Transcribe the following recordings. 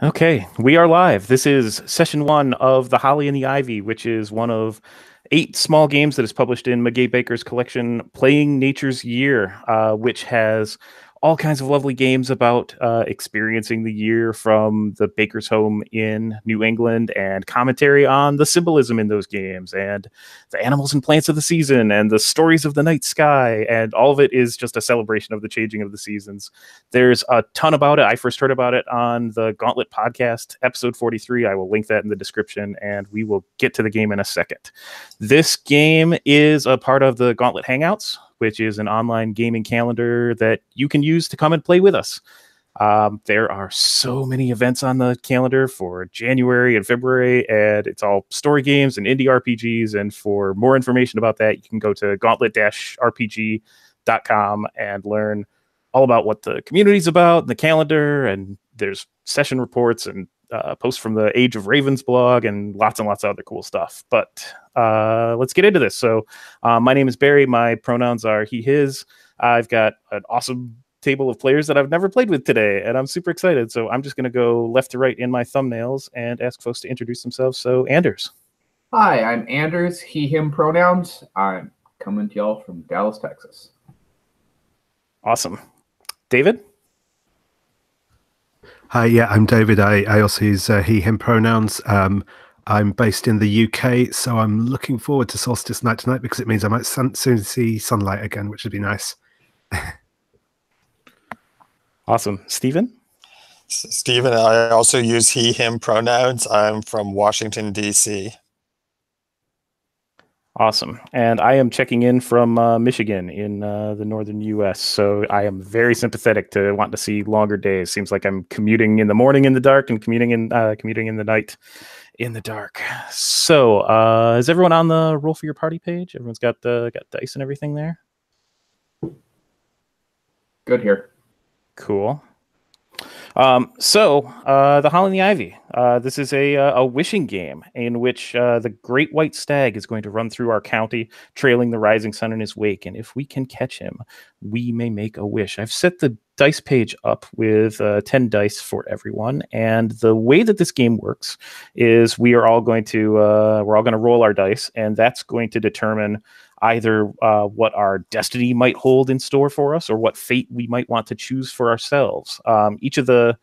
Okay, we are live. This is session one of The Holly and the Ivy, which is one of 8 small games that is published in McGay Baker's collection, Playing Nature's Year, which has all kinds of lovely games about experiencing the year from the baker's home in New England and commentary on the symbolism in those games and the animals and plants of the season and the stories of the night sky. And all of it is just a celebration of the changing of the seasons. There's a ton about it. I first heard about it on the Gauntlet podcast, episode 43. I will link that in the description, and we will get to the game in a second. This game is a part of the Gauntlet Hangouts, which is an online gaming calendar that you can use to come and play with us. There are so many events on the calendar for January and February, and it's all story games and indie RPGs. And for more information about that, you can go to gauntlet-rpg.com and learn all about what the community's about, and the calendar, and there's session reports and posts from the Age of Ravens blog and lots of other cool stuff. But let's get into this. So my name is Barry. My pronouns are he, his. I've got an awesome table of players that I've never played with today, and I'm super excited. So I'm just going to go left to right in my thumbnails and ask folks to introduce themselves. So Anders. Hi, I'm Anders, he, him pronouns. I'm coming to y'all from Dallas, Texas. Awesome. David? Hi, yeah, I'm David. I also use he, him pronouns. I'm based in the UK, so I'm looking forward to Solstice Night tonight because it means I might soon see sunlight again, which would be nice. Awesome. Stephen? Stephen, I also use he, him pronouns. I'm from Washington, D.C. Awesome. And I am checking in from Michigan in the northern U.S., so I am very sympathetic to wanting to see longer days. Seems like I'm commuting in the morning in the dark and commuting in the night in the dark. So is everyone on the Roll for Your Party page? Everyone's got dice and everything there? Good here. Cool. So the Holly and the Ivy. This is a wishing game in which the great white stag is going to run through our county, trailing the rising sun in his wake. And if we can catch him, we may make a wish. I've set the dice page up with 10 dice for everyone. And the way that this game works is we're all going to roll our dice, and that's going to determine either what our destiny might hold in store for us or what fate we might want to choose for ourselves. Each of the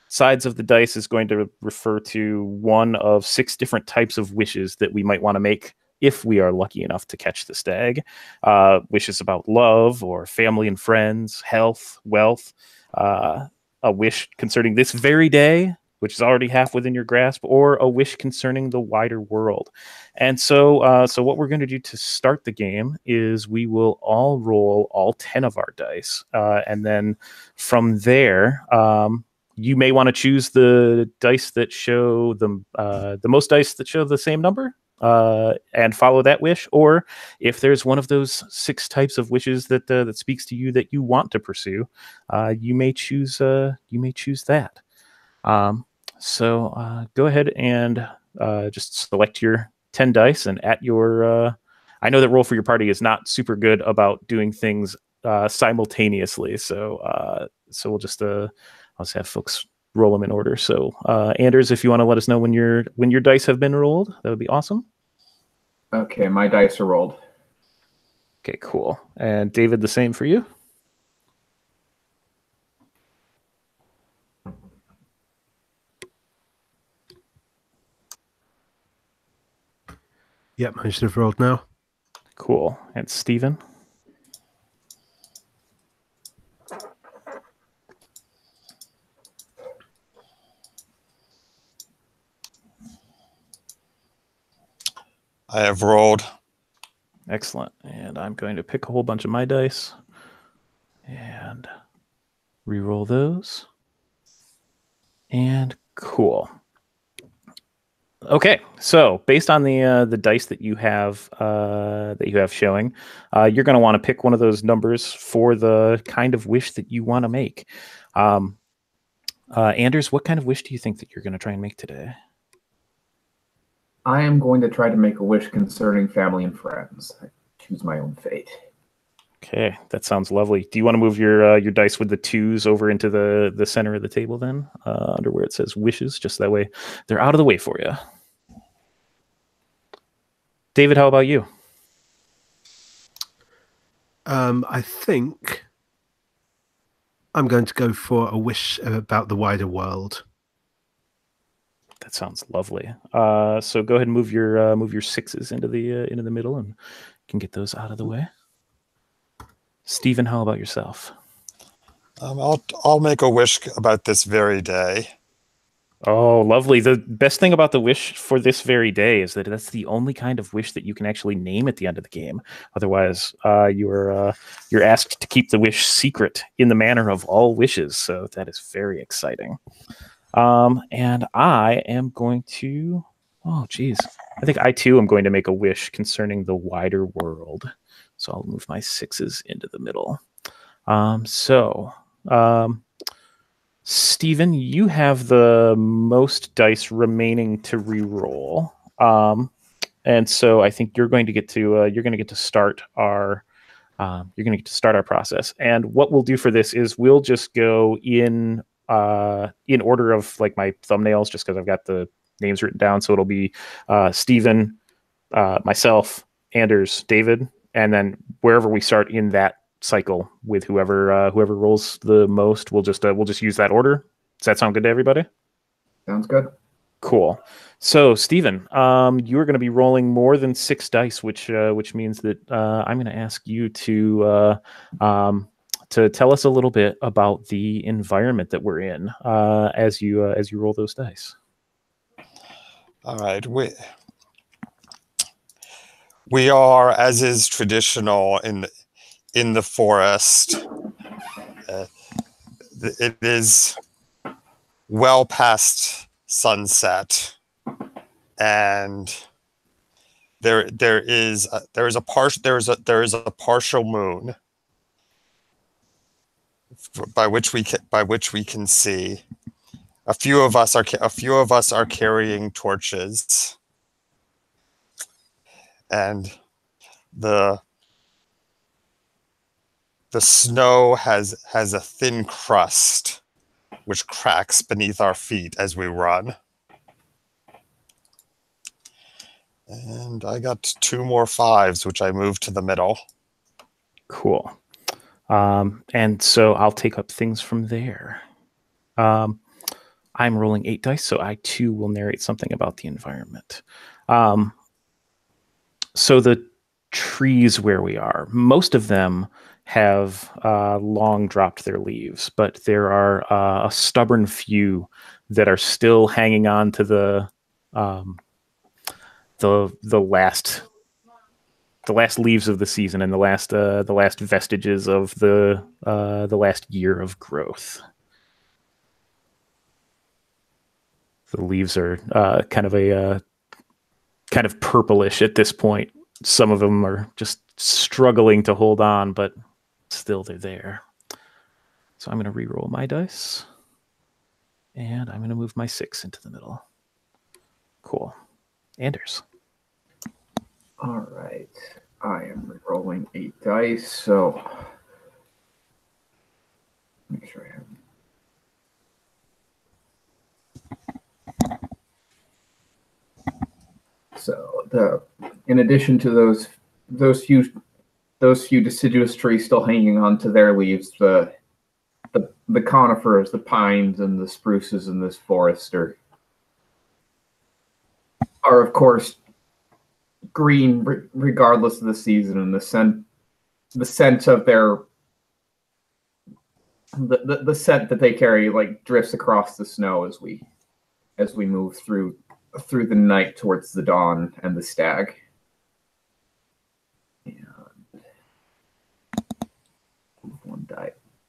sides of the dice is going to refer to one of 6 different types of wishes that we might want to make if we are lucky enough to catch the stag. Wishes about love or family and friends, health, wealth, a wish concerning this very day, which is already half within your grasp, or a wish concerning the wider world. And so what we're going to do to start the game is we will all roll all 10 of our dice. And then from there, you may want to choose the dice that show the most dice that show the same number, and follow that wish. Or if there's one of those 6 types of wishes that speaks to you that you want to pursue, you may choose that. So go ahead and just select your 10 dice, and at your I know that Roll for Your Party is not super good about doing things simultaneously, so we'll just I'll just have folks roll them in order. So Anders, if you want to let us know when your dice have been rolled, that would be awesome. Okay, my dice are rolled. Okay, cool. And David, the same for you. Yep, I should have rolled now. Cool. And Stephen? I have rolled. Excellent. And I'm going to pick a whole bunch of my dice and re-roll those. And cool. Okay, so based on the dice that you have showing, you're going to want to pick one of those numbers for the kind of wish that you want to make. Anders, what kind of wish do you think that you're going to try and make today? I am going to try to make a wish concerning family and friends. I choose my own fate. Okay, that sounds lovely. Do you want to move your dice with the 2s over into the center of the table then, under where it says wishes, just that way they're out of the way for you. David, how about you? I think I'm going to go for a wish about the wider world. That sounds lovely. So go ahead and move your 6s into the middle, and you can get those out of the way. Stephen, how about yourself? I'll make a wish about this very day. Oh, lovely. The best thing about the wish for this very day is that that's the only kind of wish that you can actually name at the end of the game. Otherwise, you're asked to keep the wish secret in the manner of all wishes. So that is very exciting. And I am going to, oh, geez. I think I too am going to make a wish concerning the wider world. So I'll move my 6s into the middle. Stephen, you have the most dice remaining to re-roll, and so I think you're going to get to start our process. And what we'll do for this is we'll just go in order of like my thumbnails, just because I've got the names written down. So it'll be Stephen, myself, Anders, David, and then wherever we start in that cycle with whoever rolls the most, we'll just use that order. Does that sound good to everybody? Sounds good. Cool. So Stephen, you're going to be rolling more than 6 dice, which means that I'm going to ask you to tell us a little bit about the environment that we're in as you roll those dice. All right, we are, as is traditional in the forest. It is well past sunset, and there is a partial moon by which we can see. A few of us are carrying torches, and the snow has a thin crust which cracks beneath our feet as we run. And I got 2 more 5s, which I moved to the middle. Cool. And so I'll take up things from there. I'm rolling 8 dice, so I too will narrate something about the environment. So the trees where we are, most of them have long dropped their leaves, but there are a stubborn few that are still hanging on to the last leaves of the season and the last vestiges of the last year of growth. The leaves are kind of purplish at this point. Some of them are just struggling to hold on, but still they're there. So I'm going to re-roll my dice, and I'm going to move my 6 into the middle. Cool. Anders. All right. I am rolling 8 dice, so make sure I have. So in addition to those few deciduous trees still hanging on to their leaves, the conifers, the pines, and the spruces in this forest are of course green regardless of the season, and the scent of their the scent that they carry like drifts across the snow as we move through the night towards the dawn and the stag. And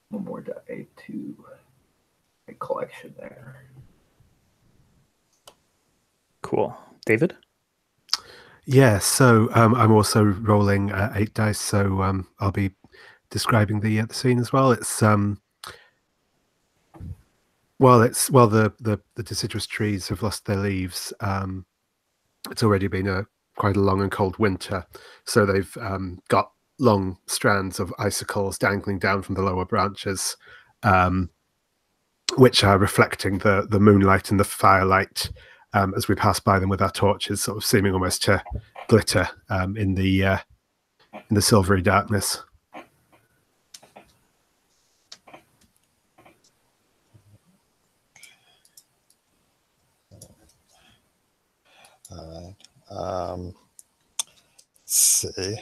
one more die to a collection there. Cool. David? Yeah, so I'm also rolling 8 dice, so I'll be describing the scene as well. It's the deciduous trees have lost their leaves. It's already been quite a long and cold winter, so they've got long strands of icicles dangling down from the lower branches, which are reflecting the moonlight and the firelight as we pass by them with our torches, sort of seeming almost to glitter in the silvery darkness. Let's see.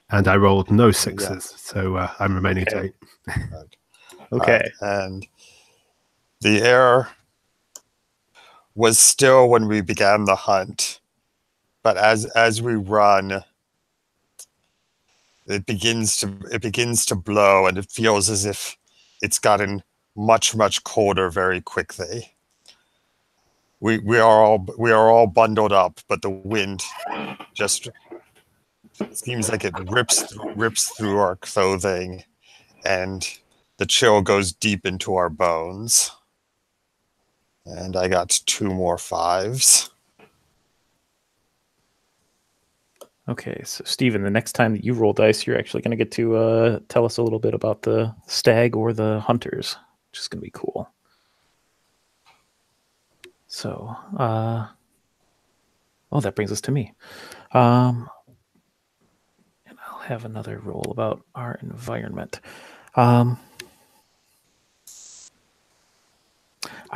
And I rolled no sixes, so I'm remaining at 8. Right. Okay. And the air was still when we began the hunt, but as we run, it begins to blow, and it feels as if it's gotten much colder very quickly. We are all bundled up, but the wind just seems like it rips through our clothing, and the chill goes deep into our bones. And I got 2 more 5s. Okay, so Steven, the next time that you roll dice, you're actually going to get to tell us a little bit about the stag or the hunters, which is going to be cool. So, that brings us to me. And I'll have another roll about our environment. I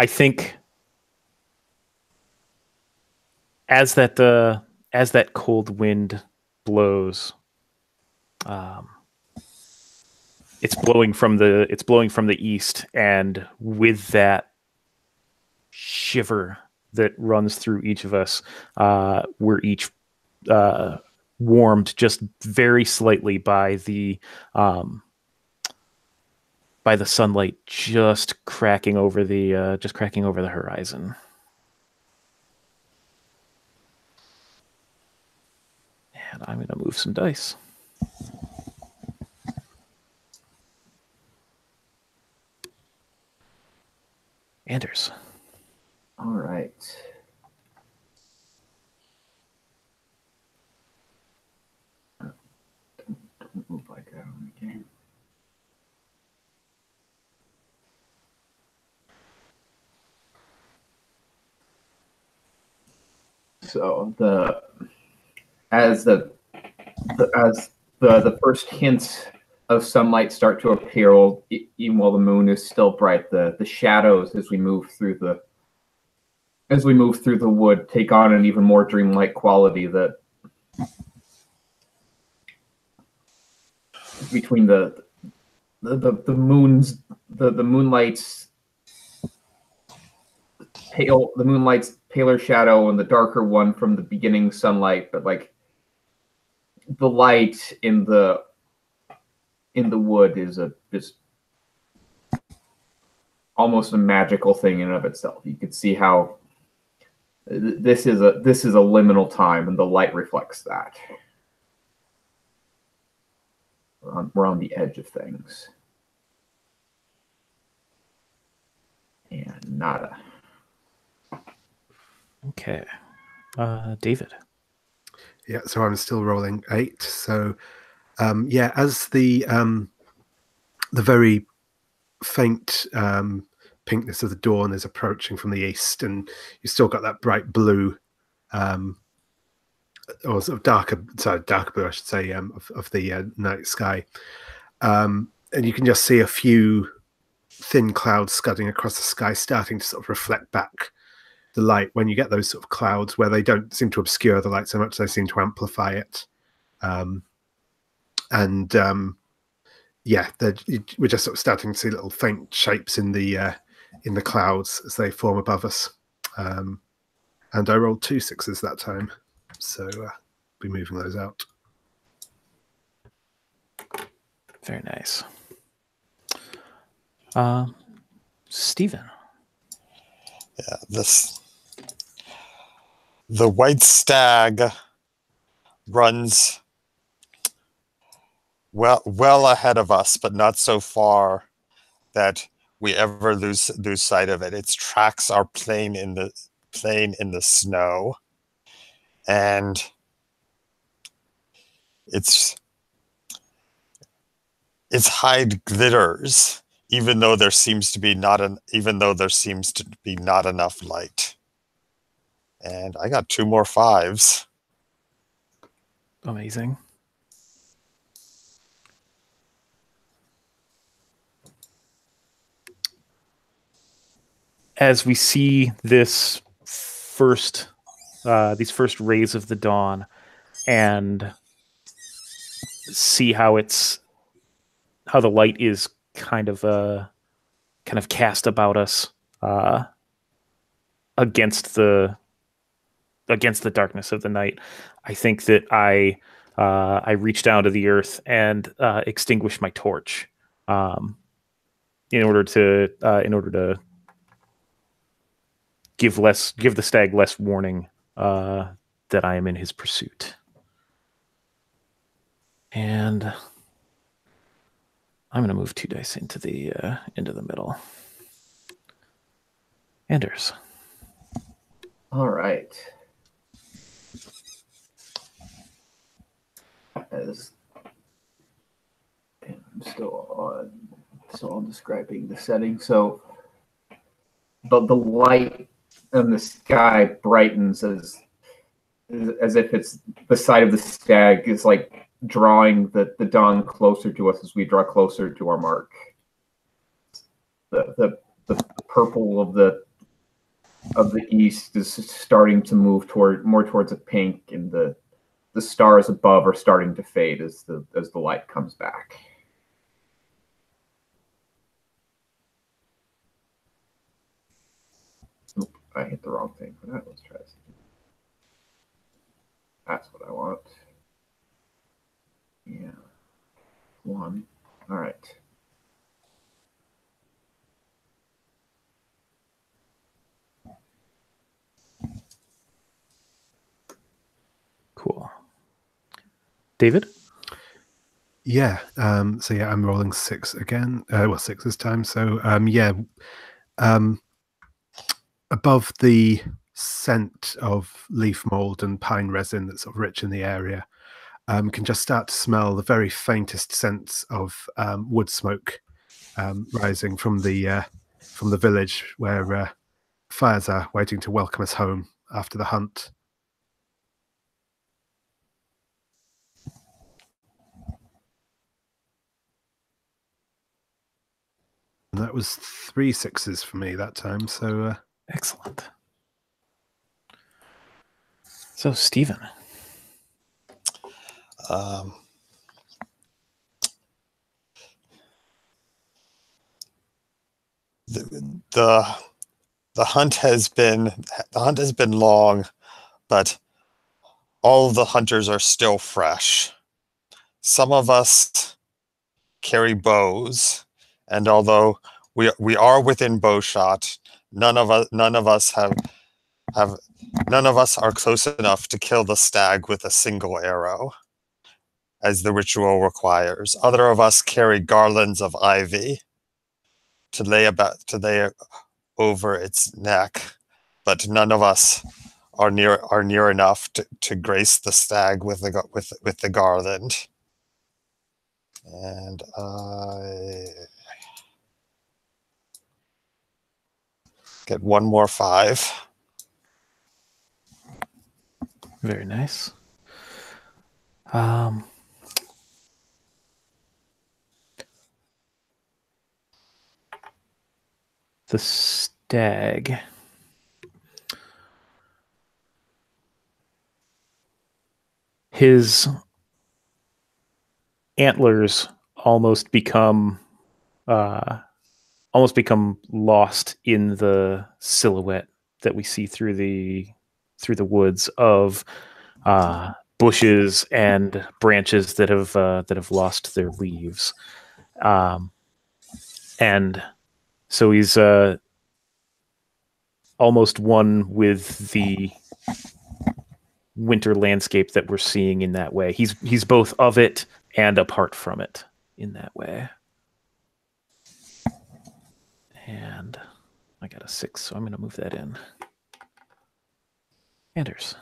think as that cold wind blows, it's blowing from the east, and with that shiver that runs through each of us, we're each warmed just very slightly by the sunlight just cracking over the horizon. And I'm going to move some dice. Anders. All right. Don't move like that on the game. So as the first hints of sunlight start to appear, even while the moon is still bright, the shadows as we move through the wood take on an even more dreamlike quality that between the moonlight's paler shadow and the darker one from the beginning sunlight, but like the light in the wood is just almost a magical thing in and of itself. You could see how this is a liminal time, and the light reflects that. We're on the edge of things. And nada. Okay. David. Yeah, so I'm still rolling 8. So, as the very faint pinkness of the dawn is approaching from the east, and you've still got that bright blue, or sort of darker blue, I should say, of the night sky, and you can just see a few thin clouds scudding across the sky, starting to sort of reflect back the light. When you get those sort of clouds where they don't seem to obscure the light so much, they seem to amplify it. We're just sort of starting to see little faint shapes in the clouds as they form above us. And I rolled 2 6s that time, so be moving those out. Very nice. Steven. Yeah, the white stag runs well ahead of us, but not so far that we ever lose sight of it. Its tracks are plain in the snow, and its hide glitters, even though there seems to be not enough light. And I got 2 more 5s. Amazing. As we see these first rays of the dawn, and see how the light is kind of cast about us against the darkness of the night, I think that I reach down to the earth and extinguish my torch, in order to give the stag less warning that I am in his pursuit. And I'm going to move 2 dice into the middle. Anders. All right. As I'm still on describing the setting. So, but the light in the sky brightens as if it's the side of the stag is like drawing the dawn closer to us as we draw closer to our mark. The purple of the east is starting to move more towards a pink, and the stars above are starting to fade as the light comes back. Oop, I hit the wrong thing for that. Let's try this again. That's what I want. Yeah. 1. All right. Cool. David? Yeah. So yeah, I'm rolling 6 again. 6 this time. So above the scent of leaf mold and pine resin that's sort of rich in the area, can just start to smell the very faintest sense of wood smoke rising from the village where fires are waiting to welcome us home after the hunt. And that was 3 6s for me that time. So Excellent. So, Stephen. The hunt has been long, but all of the hunters are still fresh. Some of us carry bows, and although we are within bow shot, none of us are close enough to kill the stag with a single arrow, as the ritual requires. Other of us carry garlands of ivy to lay over its neck, but none of us are near enough to grace the stag with the garland. And I get 1 more 5. Very nice. The stag. His antlers almost become lost in the silhouette that we see through the woods of bushes and branches that have lost their leaves, and so he's almost one with the winter landscape that we're seeing in that way. He's both of it and apart from it in that way. And I got a 6, so I'm going to move that in. Anders.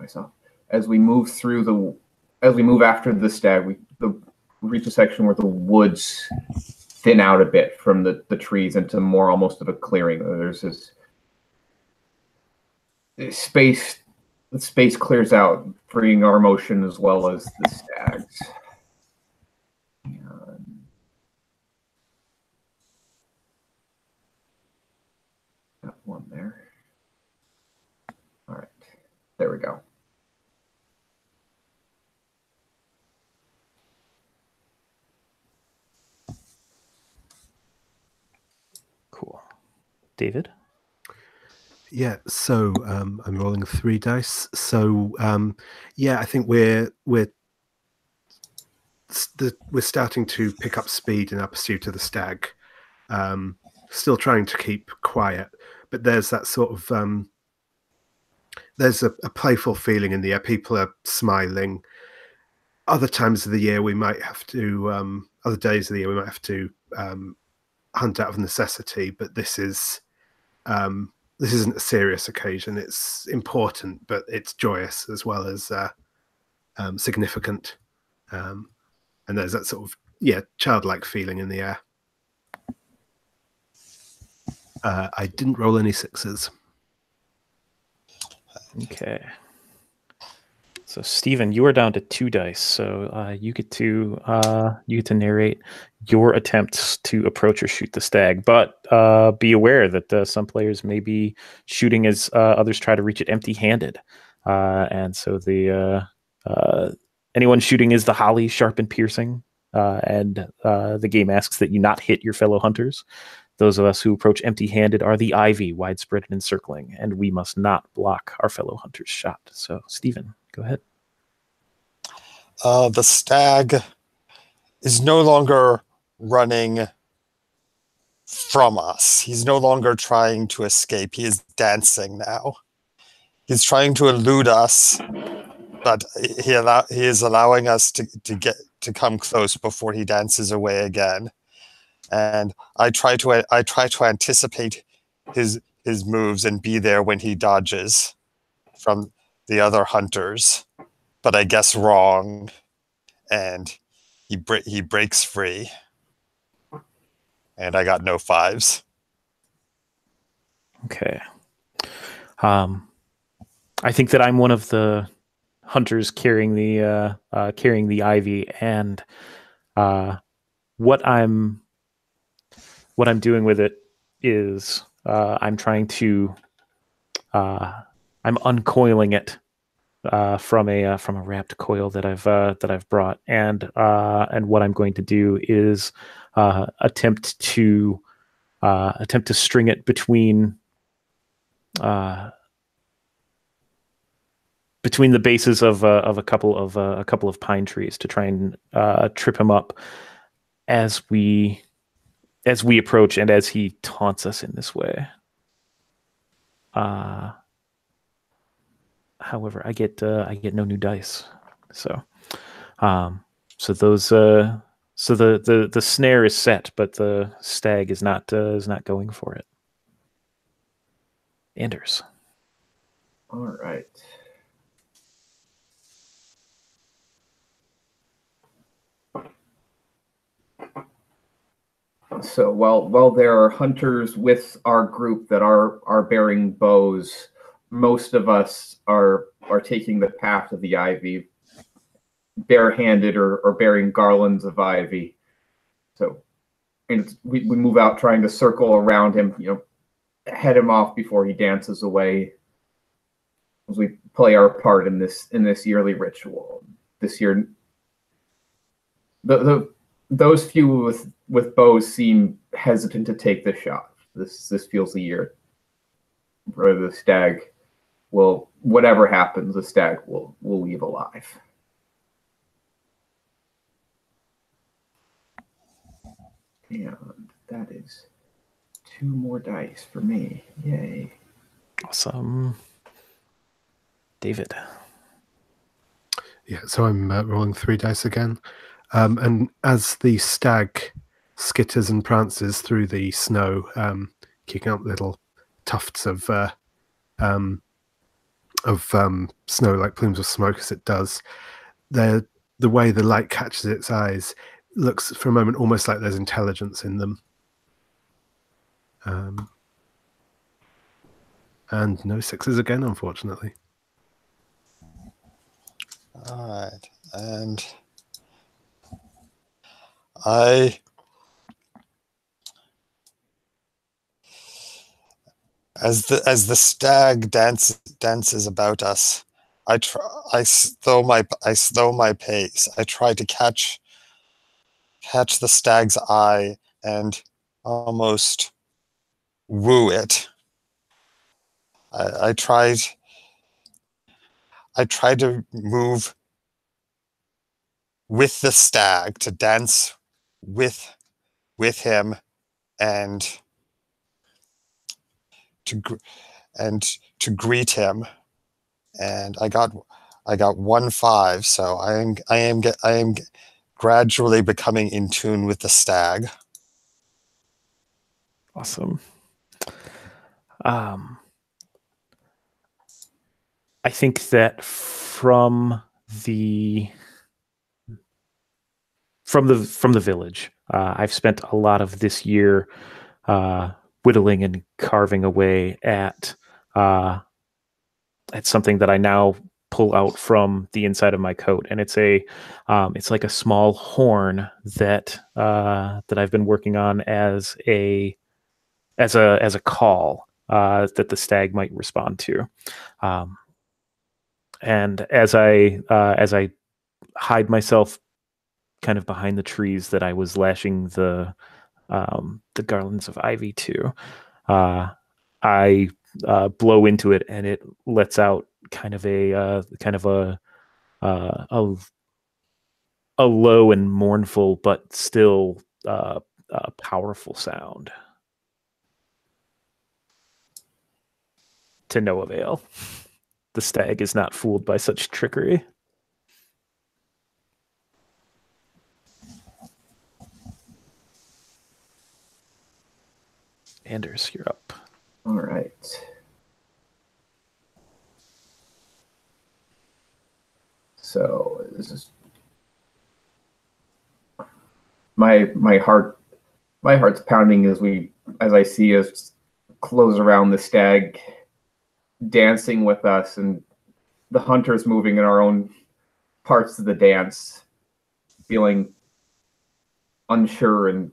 myself. As we move after the stag, we reach a section where the woods thin out a bit from the trees into more almost of a clearing. There's this space. The space clears out, freeing our motion as well as the stags. Got one there. All right, there we go. Cool. David? Yeah, so I'm rolling 3 dice. So yeah, I think we're starting to pick up speed in our pursuit of the stag. Still trying to keep quiet, but there's that sort of there's a playful feeling in the air. People are smiling. Other times of the year we might have to other days of the year we might have to hunt out of necessity, but this isn't a serious occasion. It's important, but it's joyous as well as significant. And there's that sort of childlike feeling in the air. I didn't roll any 6s. Okay. So Stephen, you are down to 2 dice. So you get to narrate your attempts to approach or shoot the stag, but be aware that some players may be shooting as others try to reach it empty-handed, and so the anyone shooting is the holly, sharp and piercing, and the game asks that you not hit your fellow hunters. Those of us who approach empty-handed are the ivy, widespread and encircling, and we must not block our fellow hunters' shot. So, Stephen, go ahead. The stag is no longer running from us. He's no longer trying to escape. He is dancing now. He's trying to elude us, but he is allowing us to come close before he dances away again. And I try to anticipate his moves and be there when he dodges from the other hunters, but I guess wrong, and he breaks free, and I got no 5s. Okay. I think that I'm one of the hunters carrying the ivy, and what I'm doing with it is I'm trying to I'm uncoiling it from a wrapped coil that I've brought, and what I'm going to do is attempt to string it between the bases of a couple of pine trees to try and trip him up as we approach and as he taunts us in this way. However, I get no new dice, so those so the snare is set, but the stag is not going for it. Anders. All right. So while there are hunters with our group that are bearing bows, most of us are taking the path of the ivy, barehanded or bearing garlands of ivy. So, and we move out trying to circle around him, head him off before he dances away. As we play our part in this yearly ritual. This year, those few with bows seem hesitant to take the shot. This feels a year where the stag will, whatever happens, the stag will leave alive. And that is 2 more dice for me. Yay. Awesome. David. Yeah, so I'm rolling 3 dice again. And as the stag skitters and prances through the snow, kicking up little tufts of snow, like plumes of smoke, as it does. The way the light catches its eyes looks for a moment almost like there's intelligence in them. And no sixes again, unfortunately. All right, and I as the stag dances about us, I slow my pace. I try to catch the stag's eye and almost woo it. I tried to move with the stag, to dance with him, and to greet him, and I got 1-5. So I am gradually becoming in tune with the stag. Awesome. I think that from the village, I've spent a lot of this year whittling and carving away at something that I now pull out from the inside of my coat, and it's like a small horn that I've been working on as a call that the stag might respond to. And as I hide myself kind of behind the trees that I was lashing the garlands of ivy to, I blow into it, and it lets out kind of a low and mournful, but still powerful sound. To no avail. The stag is not fooled by such trickery. Anders, you're up. All right. So this is my heart's pounding as I see us close around the stag, dancing with us, and the hunters moving in our own parts of the dance, feeling unsure and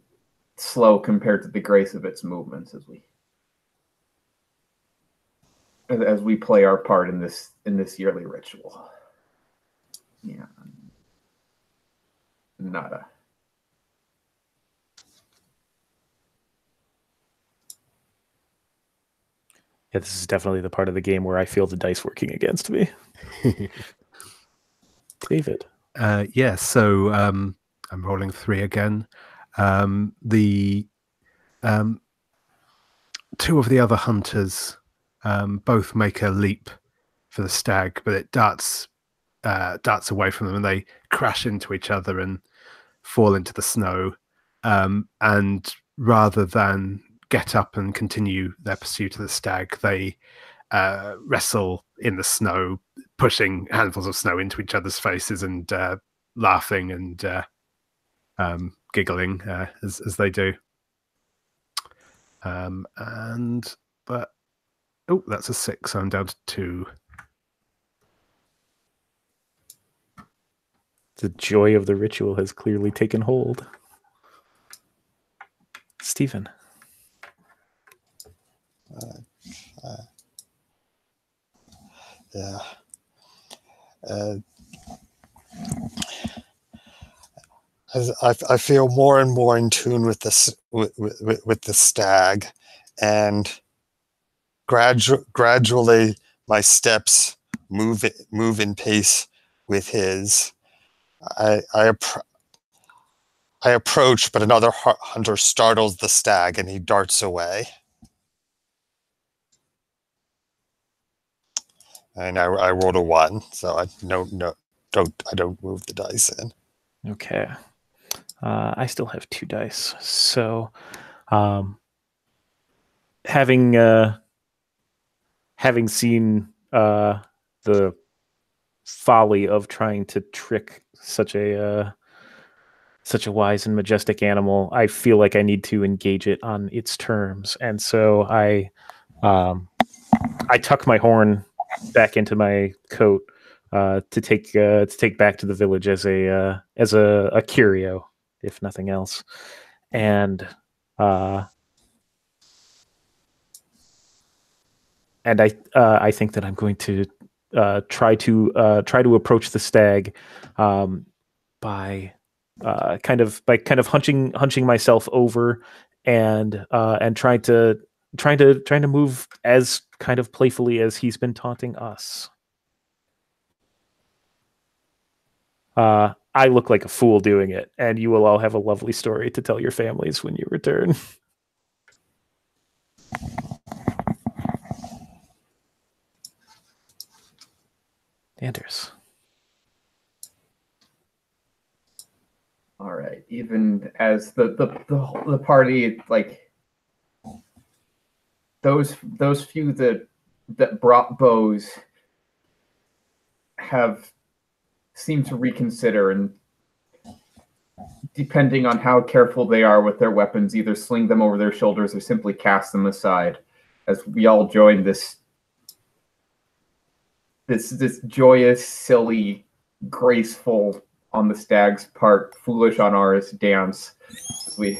slow compared to the grace of its movements as we play our part in this yearly ritual. Yeah. Nada. Yeah, this is definitely the part of the game where I feel the dice working against me. David. Yeah, so I'm rolling 3 again. The two of the other hunters both make a leap for the stag, but it darts away from them, and they crash into each other and fall into the snow. And rather than get up and continue their pursuit of the stag, they wrestle in the snow, pushing handfuls of snow into each other's faces and laughing and giggling as they do. That's a 6, so I'm down to 2. The joy of the ritual has clearly taken hold. Stephen. Yeah. I feel more and more in tune with this with the stag, and gradually my steps move in pace with his. I approach, but another hunter startles the stag, and he darts away. And I rolled a 1, so I don't move the dice in. Okay. I still have 2 dice. So having seen the folly of trying to trick such a wise and majestic animal. I feel like I need to engage it on its terms, and so I tuck my horn back into my coat to take back to the village as a curio, if nothing else, and I think that I'm going to try to approach the stag by kind of hunching myself over and trying to move as kind of playfully as he's been taunting us. I look like a fool doing it, and you will all have a lovely story to tell your families when you return. Anders. All right. Even as the party, like those few that brought bows have seemed to reconsider, and depending on how careful they are with their weapons, either sling them over their shoulders or simply cast them aside. As we all join this joyous, silly, graceful on the stag's part, foolish on ours dance. We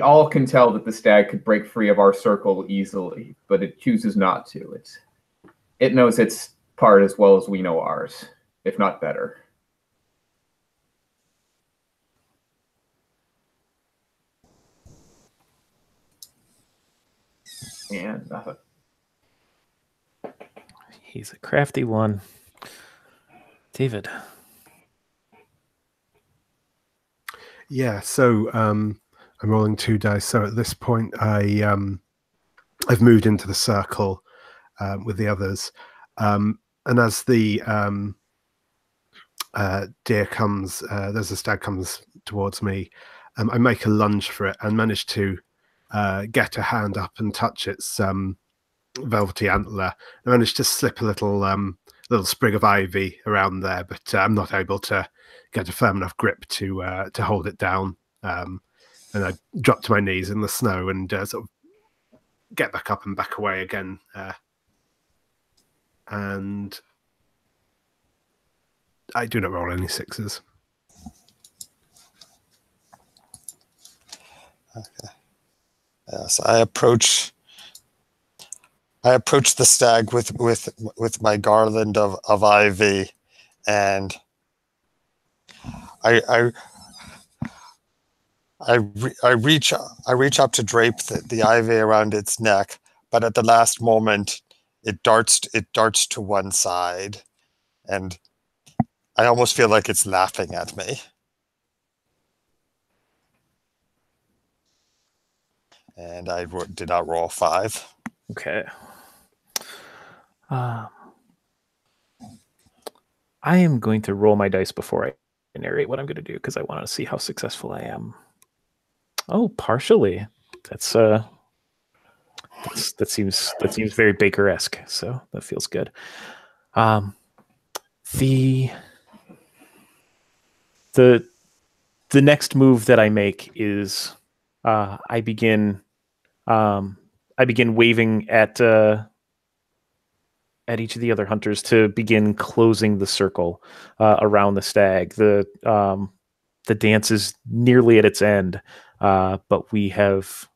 all can tell that the stag could break free of our circle easily, but it chooses not to. It knows its part as well as we know ours, if not better. And He's a crafty one. David. Yeah, so I'm rolling 2 dice. So at this point, I've moved into the circle with the others, and as the deer comes, there's a stag comes towards me. I make a lunge for it and manage to get a hand up and touch its velvety antler. I managed to slip a little sprig of ivy around there, but I'm not able to get a firm enough grip to hold it down. And I drop to my knees in the snow and sort of get back up and back away again. And I do not roll any 6s. Okay. Yes, I approach the stag with my garland of ivy, and I reach up to drape the ivy around its neck, but at the last moment it darts to one side, and I almost feel like it's laughing at me. And I did not roll 5. Okay. I am going to roll my dice before I narrate what I'm going to do because I want to see how successful I am. Oh, partially. That seems very Baker-esque, so that feels good. The next move that I make is I begin waving at each of the other hunters to begin closing the circle around the stag. The dance is nearly at its end, but we have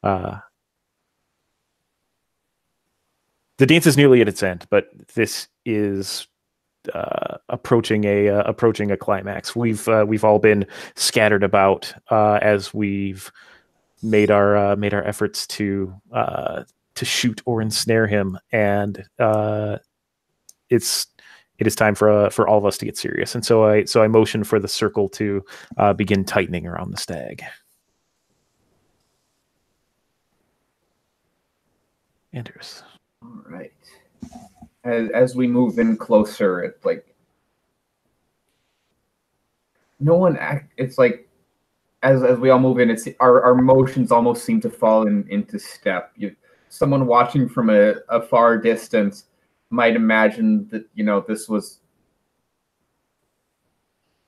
the dance is nearly at its end, but this is approaching a climax. We've all been scattered about as we've made our efforts to shoot or ensnare him, and it is time for all of us to get serious. And so I motion for the circle to begin tightening around the stag. Anders. all right. As we move in closer, it's like no one act. It's like as we all move in, it's our motions almost seem to fall into step. someone watching from a far distance might imagine that, this was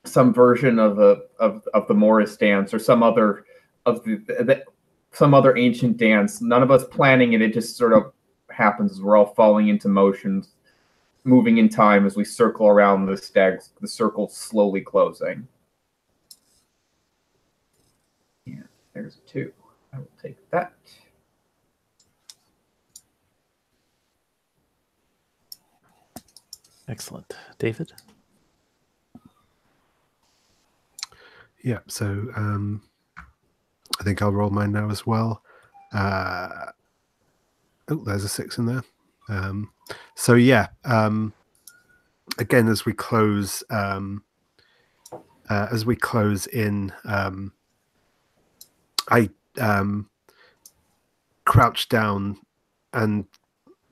some version of the Morris dance or some other some other ancient dance. None of us planning it. It just sort of happens as we're all falling into motion, moving in time as we circle around the circle slowly closing. Yeah, there's a 2. I will take that. Excellent. David? Yeah, so I think I'll roll mine now as well. There's a 6 in there. So yeah, again, as we close in, I crouch down and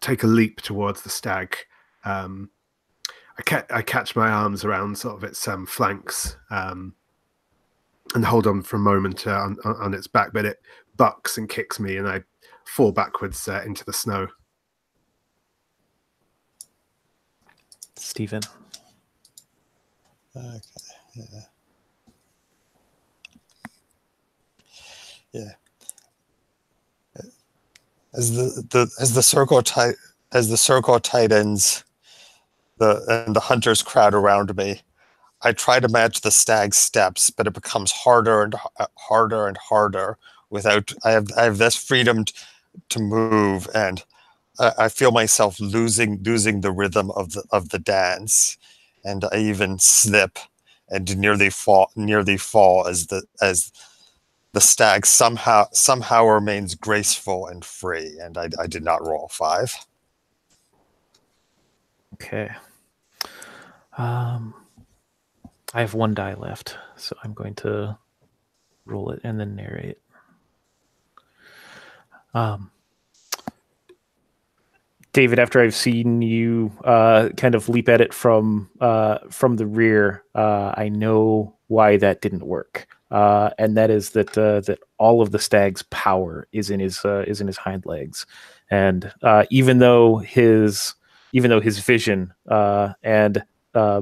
take a leap towards the stag. I catch my arms around sort of its flanks and hold on for a moment on its back, but it bucks and kicks me, and I fall backwards into the snow. Stephen? Okay. Yeah. As the circle tightens, and the hunters crowd around me, I try to match the stag's steps, but it becomes harder and harder. I have less freedom to move, and I feel myself losing the rhythm of the dance, and I even slip and nearly fall as the stag somehow remains graceful and free, and I did not roll 5. Okay. I have 1 die left, so I'm going to roll it and then narrate. David, after I've seen you kind of leap at it from the rear, I know why that didn't work, and that is that all of the stag's power is in his hind legs, and even though his vision and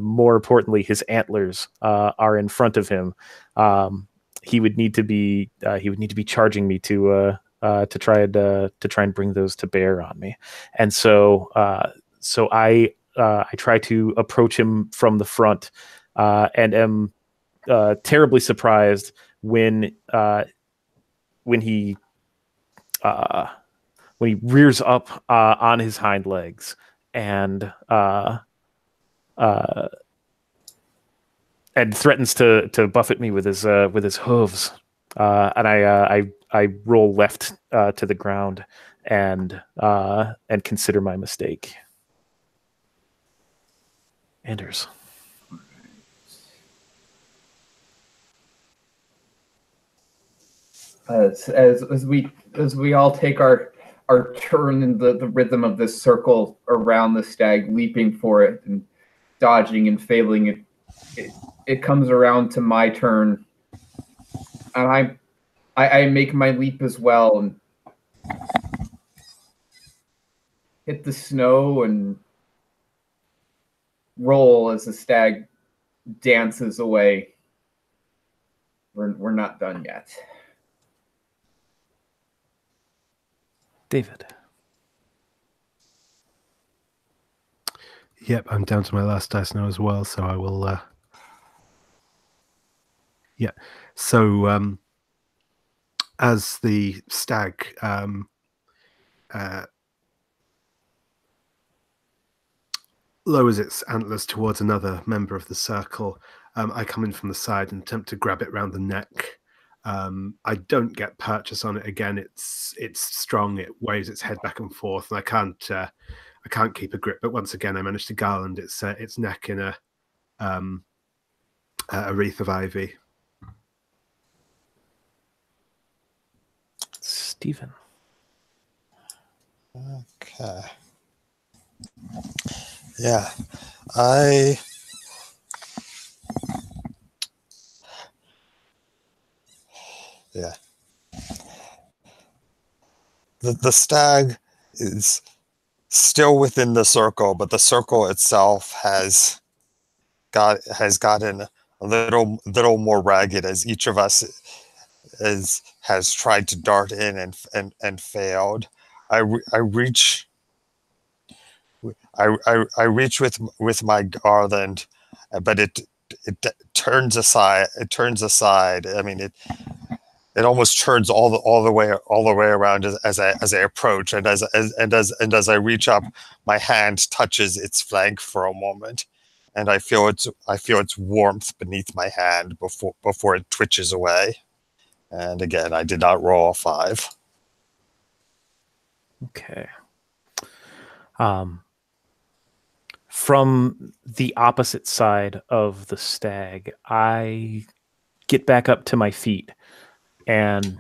more importantly his antlers are in front of him, he would need to be charging me to try and bring those to bear on me, and so I try to approach him from the front, and am terribly surprised when he rears up on his hind legs and threatens to buffet me with his hooves, and I roll left to the ground and consider my mistake. Anders. As we all take our turn in the rhythm of this circle around the stag, leaping for it and dodging and failing, it comes around to my turn, and I make my leap as well and hit the snow and roll as the stag dances away. We're not done yet. David. Yep, I'm down to my last dice now as well, so I will... Yeah, so as the stag lowers its antlers towards another member of the circle, I come in from the side and attempt to grab it round the neck. I don't get purchase on it again. It's strong. It waves its head back and forth, and I can't keep a grip. But once again, I manage to garland its neck in a wreath of ivy. Stephen. Okay. Yeah. Yeah. the stag is still within the circle, but the circle itself has gotten a little more ragged as each of us has tried to dart in and failed. I reach I reach with my garland, but it turns aside. It turns aside. I mean, it almost turns all the way around as I approach, and as I reach up, my hand touches its flank for a moment, and I feel its warmth beneath my hand before it twitches away. And again, I did not roll a 5. Okay. From the opposite side of the stag, I get back up to my feet, and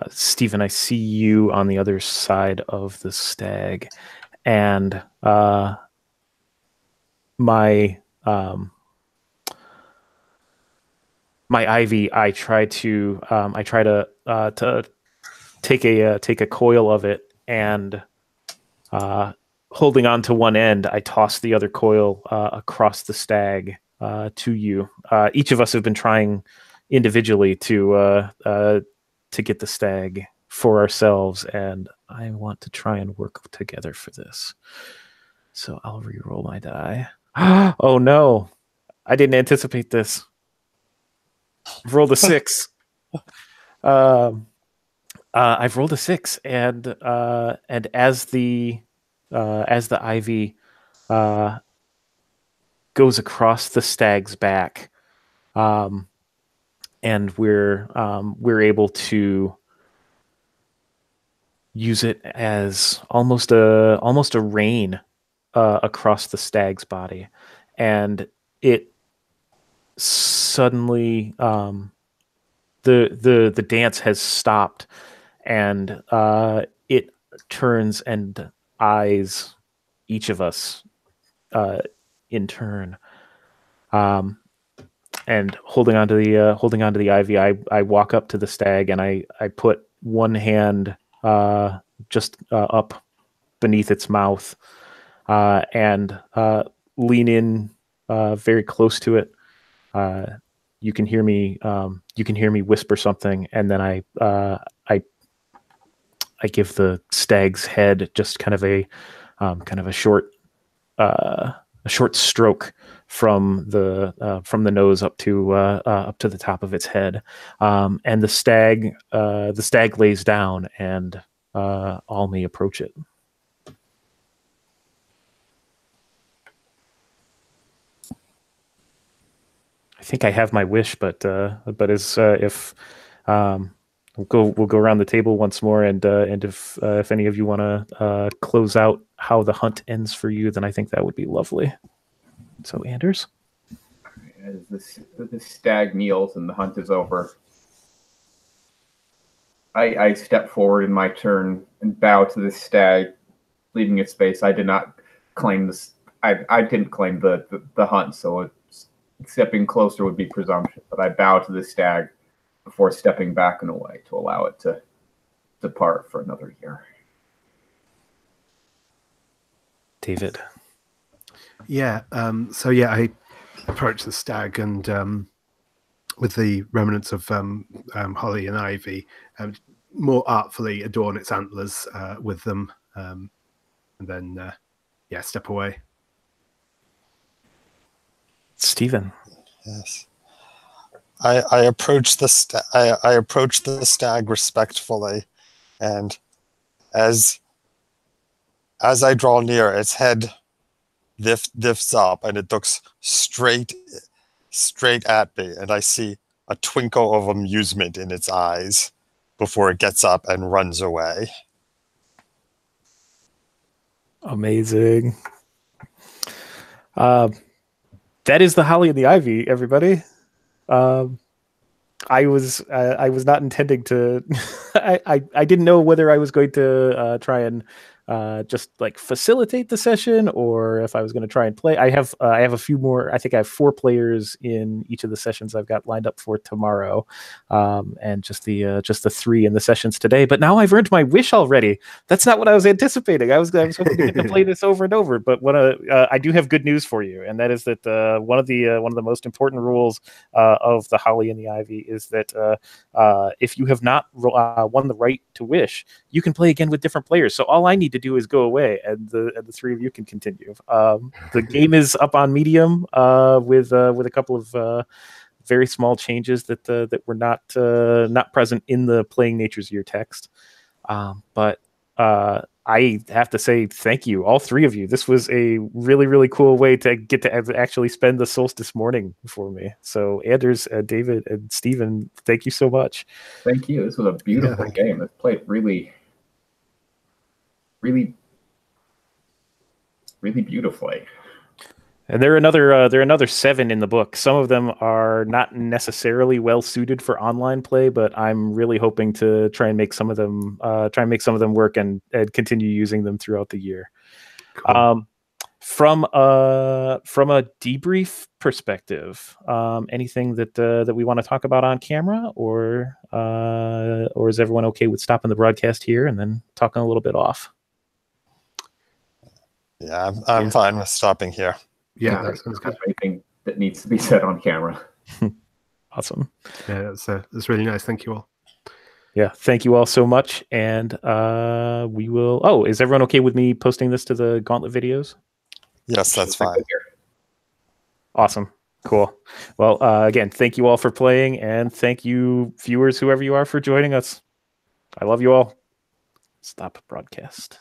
Stephen, I see you on the other side of the stag, and my ivy. I try to take a coil of it, and holding on to one end, I toss the other coil across the stag to you. Each of us have been trying individually to get the stag for ourselves, and I want to try and work together for this. So I'll re-roll my die. Oh no, I didn't anticipate this. I've rolled a 6. I've rolled a 6, and as the ivy goes across the stag's back, and we're able to use it as almost a rein across the stag's body, and it suddenly the dance has stopped, and it turns and eyes each of us in turn. And holding onto the ivy, I walk up to the stag, and I put one hand just up beneath its mouth, and lean in very close to it. You can hear me whisper something, and then I give the stag's head just kind of a short stroke from the nose up to the top of its head, and the stag lays down, and all may approach it. I think I have my wish, but as if we'll go around the table once more, and if any of you want to close out how the hunt ends for you, then I think that would be lovely. So, Anders, as the stag kneels and the hunt is over, I step forward in my turn and bow to the stag, leaving its space. I did not claim this. I didn't claim the hunt, so stepping closer would be presumption. But I bow to the stag before stepping back and away to allow it to depart for another year. David. Yeah. I approach the stag, and with the remnants of holly and ivy, more artfully adorn its antlers with them, and then step away. Stephen. Yes. I approach the stag respectfully, and as I draw near, its head lifts up, and it looks straight at me, and I see a twinkle of amusement in its eyes before it gets up and runs away. Amazing. That is the holly and the ivy, everybody. I was not intending to. I didn't know whether I was going to try and just like facilitate the session, or if I was going to try and play. I have a few more. I think I have 4 players in each of the sessions I've got lined up for tomorrow, and just the 3 in the sessions today. But now I've earned my wish already. That's not what I was anticipating. I was hoping to get to play this over and over. But what I do have good news for you, and that is that one of the most important rules of the Holly and the Ivy is that if you have not won the right to wish, you can play again with different players. So all I need to do is go away, and the 3 of you can continue. The game is up on Medium with a couple of very small changes that were not present in the playing natures of your text. But I have to say thank you, all 3 of you. This was a really, really cool way to get to actually spend the Solstice morning for me. So Anders, David, and Stephen, thank you so much. Thank you. This was a beautiful game. It's played really, really, really beautifully. And there are another 7 in the book. Some of them are not necessarily well suited for online play, but I'm really hoping to try and make some of them work and continue using them throughout the year. Cool. From a debrief perspective, anything that we want to talk about on camera, or is everyone okay with stopping the broadcast here and then talking a little bit off? Yeah, I'm fine with stopping here. Yeah, that sounds good. Anything that needs to be said on camera. Awesome. Yeah, that's really nice. Thank you all. Yeah, thank you all so much. And we will. Oh, is everyone okay with me posting this to the Gauntlet videos? Yes, that's fine. Awesome. Cool. Well, again, thank you all for playing, and thank you, viewers, whoever you are, for joining us. I love you all. Stop broadcast.